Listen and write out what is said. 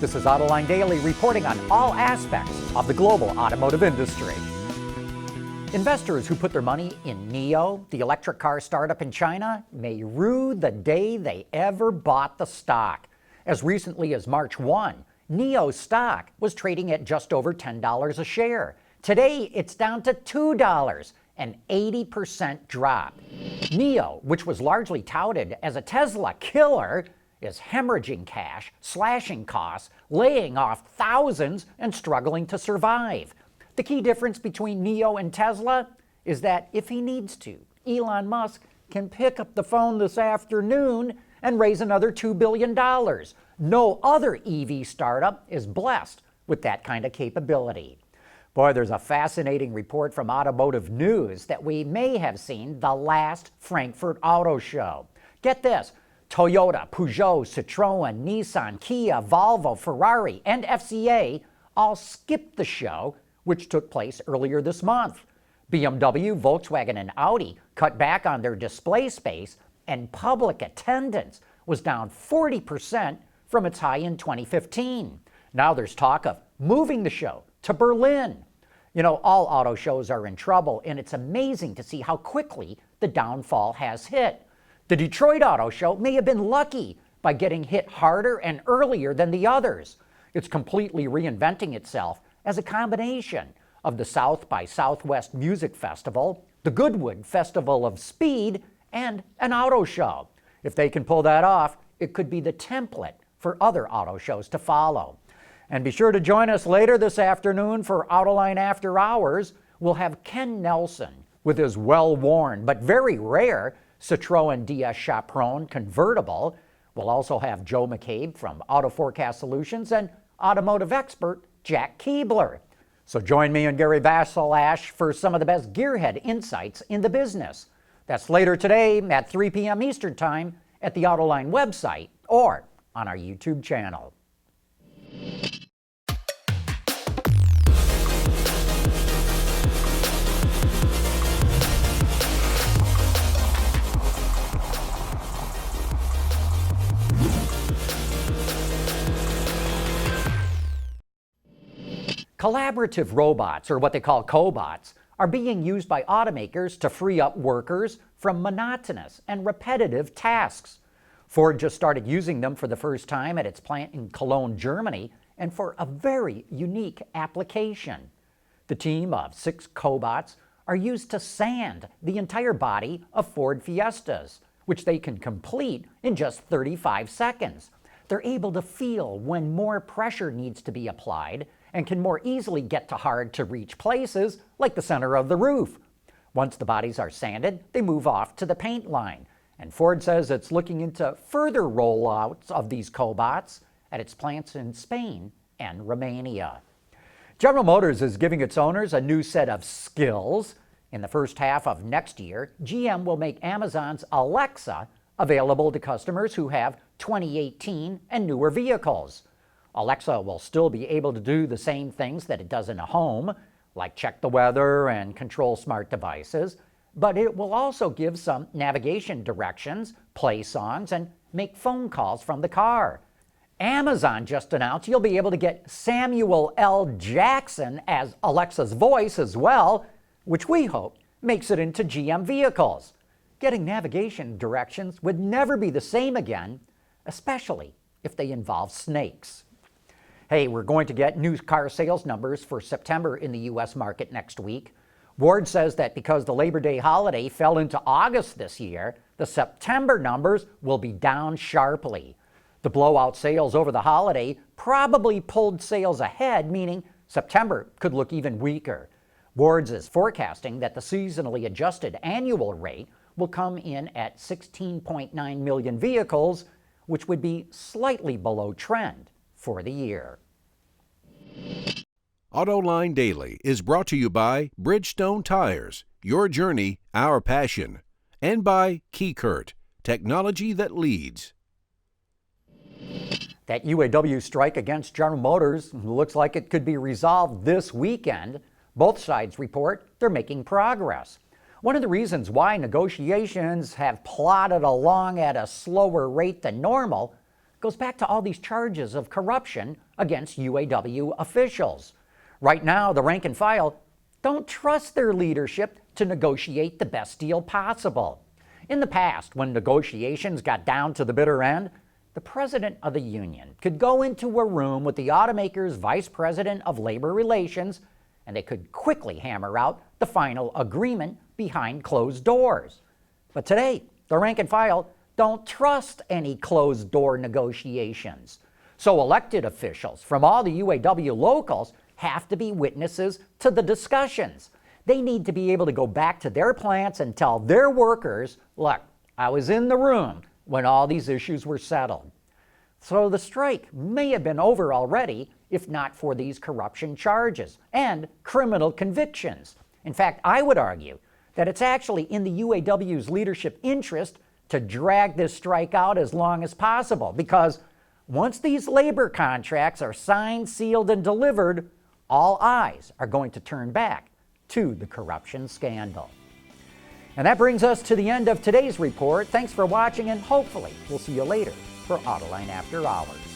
This is Autoline Daily, reporting on all aspects of the global automotive industry. Investors who put their money in NIO, the electric car startup in China, may rue the day they ever bought the stock. As recently as March 1, NIO stock was trading at just over $10 a share. Today, it's down to $2, an 80% drop. NIO, which was largely touted as a Tesla killer, is hemorrhaging cash, slashing costs, laying off thousands, and struggling to survive. The key difference between NIO and Tesla is that if he needs to, Elon Musk can pick up the phone this afternoon and raise another $2 billion. No other EV startup is blessed with that kind of capability. Boy, there's a fascinating report from Automotive News that we may have seen the last Frankfurt Auto Show. Get this. Toyota, Peugeot, Citroën, Nissan, Kia, Volvo, Ferrari, and FCA all skipped the show, which took place earlier this month. BMW, Volkswagen, and Audi cut back on their display space, and public attendance was down 40% from its high in 2015. Now there's talk of moving the show to Berlin. You know, all auto shows are in trouble, and it's amazing to see how quickly the downfall has hit. The Detroit Auto Show may have been lucky by getting hit harder and earlier than the others. It's completely reinventing itself as a combination of the South by Southwest Music Festival, the Goodwood Festival of Speed, and an auto show. If they can pull that off, it could be the template for other auto shows to follow. And be sure to join us later this afternoon for Autoline After Hours. We'll have Ken Nelson with his well-worn but very rare Citroën DS Chaperon convertible. We'll also have Joe McCabe from Auto Forecast Solutions and automotive expert Jack Keebler. So join me and Gary Vassalash for some of the best gearhead insights in the business. That's later today at 3 p.m. Eastern Time at the Autoline website or on our YouTube channel. Collaborative robots, or what they call cobots, are being used by automakers to free up workers from monotonous and repetitive tasks. Ford just started using them for the first time at its plant in Cologne, Germany, and for a very unique application. The team of 6 cobots are used to sand the entire body of Ford Fiestas, which they can complete in just 35 seconds. They're able to feel when more pressure needs to be applied and can more easily get to hard-to-reach places like the center of the roof. Once the bodies are sanded, they move off to the paint line. And Ford says it's looking into further rollouts of these cobots at its plants in Spain and Romania. General Motors is giving its owners a new set of skills. In the first half of next year, GM will make Amazon's Alexa available to customers who have 2018 and newer vehicles. Alexa will still be able to do the same things that it does in a home, like check the weather and control smart devices, but it will also give some navigation directions, play songs, and make phone calls from the car. Amazon just announced you'll be able to get Samuel L. Jackson as Alexa's voice as well, which we hope makes it into GM vehicles. Getting navigation directions would never be the same again, especially if they involve snakes. Hey, we're going to get new car sales numbers for September in the U.S. market next week. Ward says that because the Labor Day holiday fell into August this year, the September numbers will be down sharply. The blowout sales over the holiday probably pulled sales ahead, meaning September could look even weaker. Ward's is forecasting that the seasonally adjusted annual rate will come in at 16.9 million vehicles, which would be slightly below trend for the year. Autoline Daily is brought to you by Bridgestone Tires, your journey, our passion, and by Keycurt, technology that leads. That UAW strike against General Motors looks like it could be resolved this weekend. Both sides report they're making progress. One of the reasons why negotiations have plodded along at a slower rate than normal goes back to all these charges of corruption against UAW officials. Right now, the rank and file don't trust their leadership to negotiate the best deal possible. In the past, when negotiations got down to the bitter end, the president of the union could go into a room with the automaker's vice president of labor relations, and they could quickly hammer out the final agreement behind closed doors. But today, the rank and file don't trust any closed-door negotiations. So elected officials from all the UAW locals have to be witnesses to the discussions. They need to be able to go back to their plants and tell their workers, look, I was in the room when all these issues were settled. So the strike may have been over already if not for these corruption charges and criminal convictions. In fact, I would argue that it's actually in the UAW's leadership interest to drag this strike out as long as possible, because once these labor contracts are signed, sealed, and delivered, all eyes are going to turn back to the corruption scandal. And that brings us to the end of today's report. Thanks for watching, and hopefully we'll see you later for Autoline After Hours.